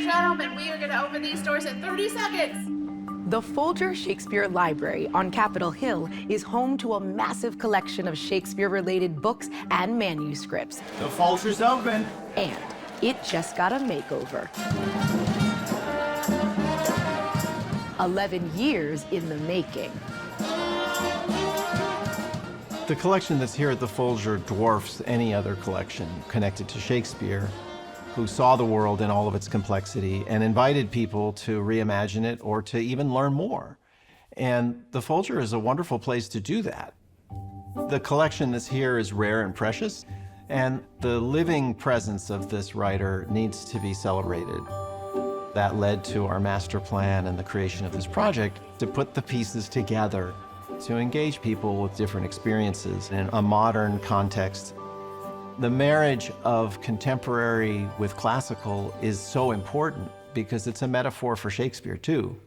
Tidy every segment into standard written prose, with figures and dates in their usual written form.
gentlemen, we are going to open these doors in 30 seconds. The Folger Shakespeare Library on Capitol Hill is home to a massive collection of Shakespeare-related books and manuscripts. The Folger's open. And it just got a makeover. 11 years in the making. The collection that's here at the Folger dwarfs any other collection connected to Shakespeare, who saw the world in all of its complexity and invited people to reimagine it or to even learn more. And the Folger is a wonderful place to do that. The collection that's here is rare and precious, and the living presence of this writer needs to be celebrated. That led to our master plan and the creation of this project to put the pieces together to engage people with different experiences in a modern context. The marriage of contemporary with classical is so important because it's a metaphor for Shakespeare, too.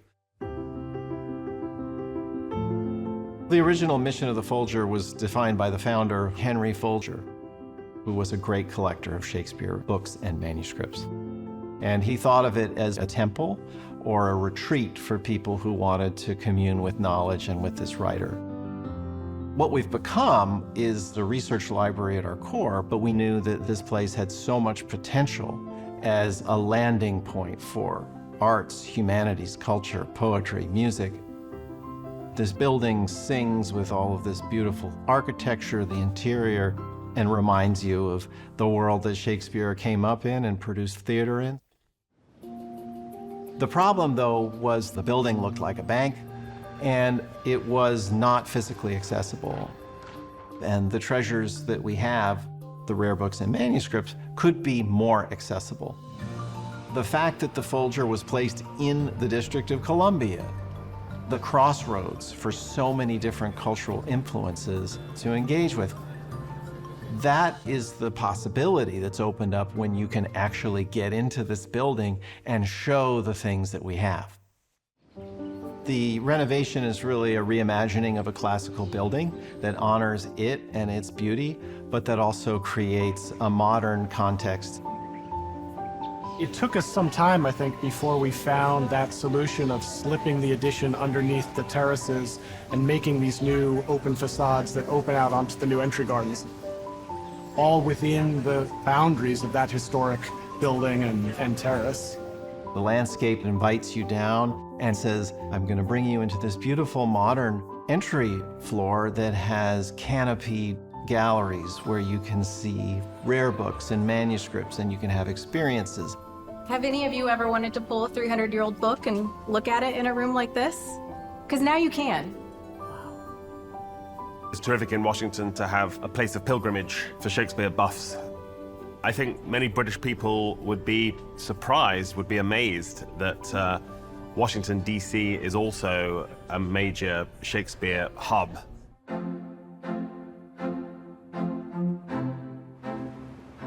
The original mission of the Folger was defined by the founder, Henry Folger, who was a great collector of Shakespeare books and manuscripts. And he thought of it as a temple or a retreat for people who wanted to commune with knowledge and with this writer. What we've become is the research library at our core, but we knew that this place had so much potential as a landing point for arts, humanities, culture, poetry, music. This building sings with all of this beautiful architecture, the interior, and reminds you of the world that Shakespeare came up in and produced theater in. The problem, though, was the building looked like a bank, and it was not physically accessible. And the treasures that we have, the rare books and manuscripts, could be more accessible. The fact that the Folger was placed in the District of Columbia, the crossroads for so many different cultural influences to engage with, that is the possibility that's opened up when you can actually get into this building and show the things that we have. The renovation is really a reimagining of a classical building that honors it and its beauty, but that also creates a modern context. It took us some time, I think, before we found that solution of slipping the addition underneath the terraces and making these new open facades that open out onto the new entry gardens, all within the boundaries of that historic building and terrace. The landscape invites you down and says, I'm going to bring you into this beautiful modern entry floor that has canopy galleries where you can see rare books and manuscripts and you can have experiences. Have any of you ever wanted to pull a 300-year-old book and look at it in a room like this? Because now you can. It's terrific in Washington to have a place of pilgrimage for Shakespeare buffs. I think many British people would be surprised, would be amazed that Washington, D.C. is also a major Shakespeare hub.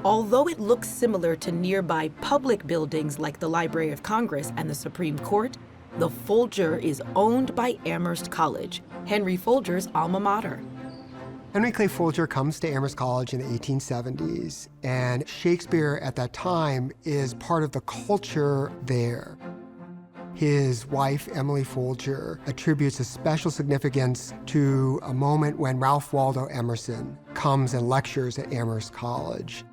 Although it looks similar to nearby public buildings like the Library of Congress and the Supreme Court, the Folger is owned by Amherst College, Henry Folger's alma mater. Henry Clay Folger comes to Amherst College in the 1870s, and Shakespeare at that time is part of the culture there. His wife, Emily Folger, attributes a special significance to a moment when Ralph Waldo Emerson comes and lectures at Amherst College.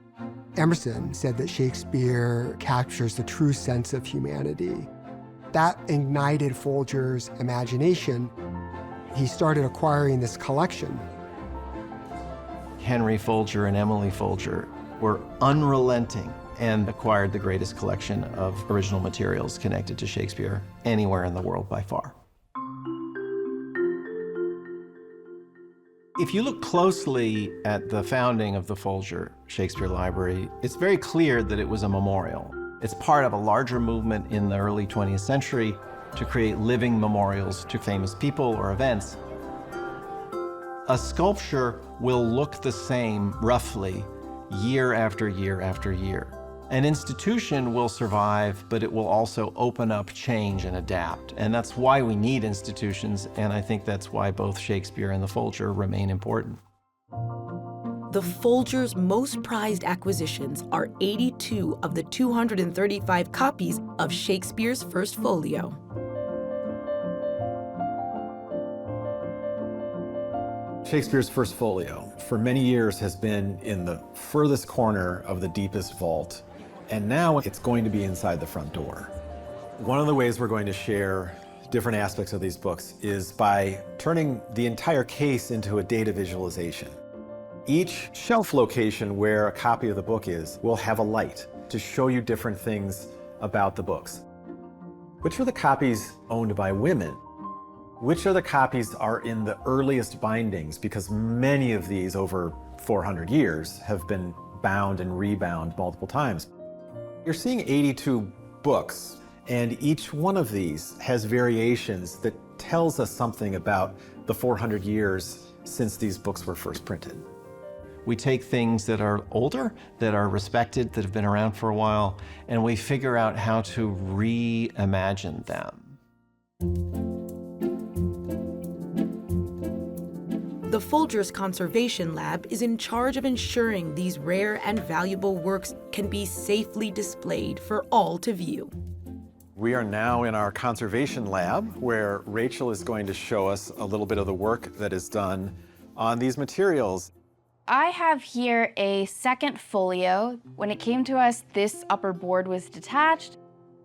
Emerson said that Shakespeare captures the true sense of humanity. That ignited Folger's imagination. He started acquiring this collection. Henry Folger and Emily Folger were unrelenting and acquired the greatest collection of original materials connected to Shakespeare anywhere in the world by far. If you look closely at the founding of the Folger Shakespeare Library, it's very clear that it was a memorial. It's part of a larger movement in the early 20th century to create living memorials to famous people or events. A sculpture will look the same, roughly, year after year after year. An institution will survive, but it will also open up, change, and adapt. And that's why we need institutions, and I think that's why both Shakespeare and the Folger remain important. The Folger's most prized acquisitions are 82 of the 235 copies of Shakespeare's First Folio. Shakespeare's First Folio, for many years, has been in the furthest corner of the deepest vault, and now it's going to be inside the front door. One of the ways we're going to share different aspects of these books is by turning the entire case into a data visualization. Each shelf location where a copy of the book is will have a light to show you different things about the books. Which are the copies owned by women? Which of the copies are in the earliest bindings? Because many of these, over 400 years, have been bound and rebound multiple times. You're seeing 82 books, and each one of these has variations that tells us something about the 400 years since these books were first printed. We take things that are older, that are respected, that have been around for a while, and we figure out how to reimagine them. The Folgers Conservation Lab is in charge of ensuring these rare and valuable works can be safely displayed for all to view. We are now in our conservation lab, where Rachel is going to show us a little bit of the work that is done on these materials. I have here a second folio. When it came to us, this upper board was detached.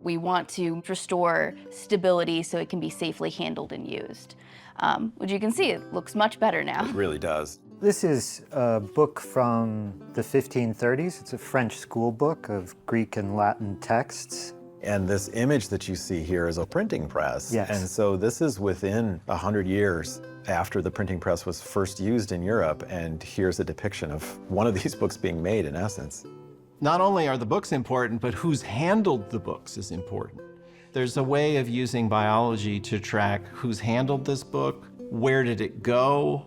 We want to restore stability so it can be safely handled and used. Which you can see, it looks much better now. It really does. This is a book from the 1530s. It's a French school book of Greek and Latin texts. And this image that you see here is a printing press. Yes. And so this is within 100 years after the printing press was first used in Europe, and here's a depiction of one of these books being made, in essence. Not only are the books important, but who's handled the books is important. There's a way of using biology to track who's handled this book, where did it go.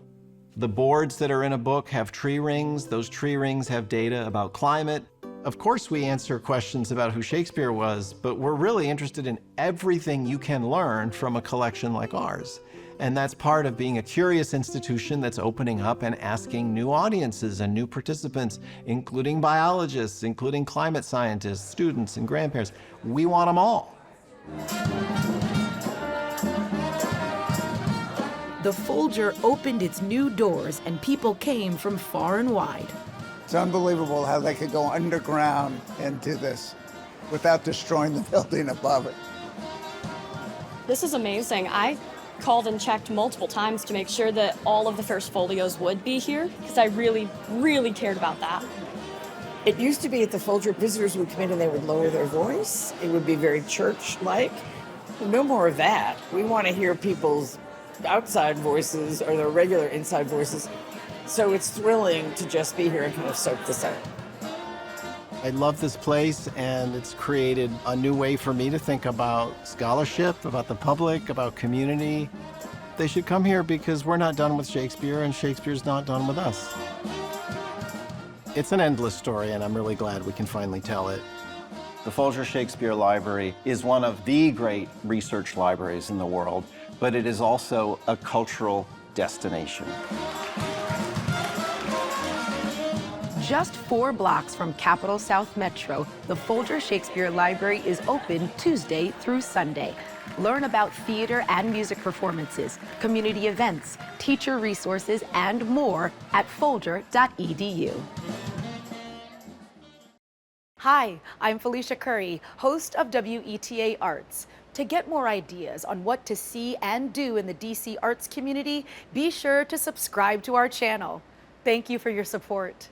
The boards that are in a book have tree rings. Those tree rings have data about climate. Of course, we answer questions about who Shakespeare was, but we're really interested in everything you can learn from a collection like ours. And that's part of being a curious institution that's opening up and asking new audiences and new participants, including biologists, including climate scientists, students, and grandparents. We want them all. The Folger opened its new doors and people came from far and wide. It's unbelievable how they could go underground into this without destroying the building above it. This is amazing. I called and checked multiple times to make sure that all of the first folios would be here, because I really, really cared about that. It used to be at the Folger, visitors would come in and they would lower their voice. It would be very church-like. No more of that. We want to hear people's outside voices or their regular inside voices. So it's thrilling to just be here and kind of soak this up. I love this place, and it's created a new way for me to think about scholarship, about the public, about community. They should come here because we're not done with Shakespeare, and Shakespeare's not done with us. It's an endless story, and I'm really glad we can finally tell it. The Folger Shakespeare Library is one of the great research libraries in the world, but it is also a cultural destination. Just 4 blocks from Capital South Metro, the Folger Shakespeare Library is open Tuesday through Sunday. Learn about theater and music performances, community events, teacher resources, and more at folger.edu. Hi, I'm Felicia Curry, host of WETA Arts. To get more ideas on what to see and do in the DC arts community, be sure to subscribe to our channel. Thank you for your support.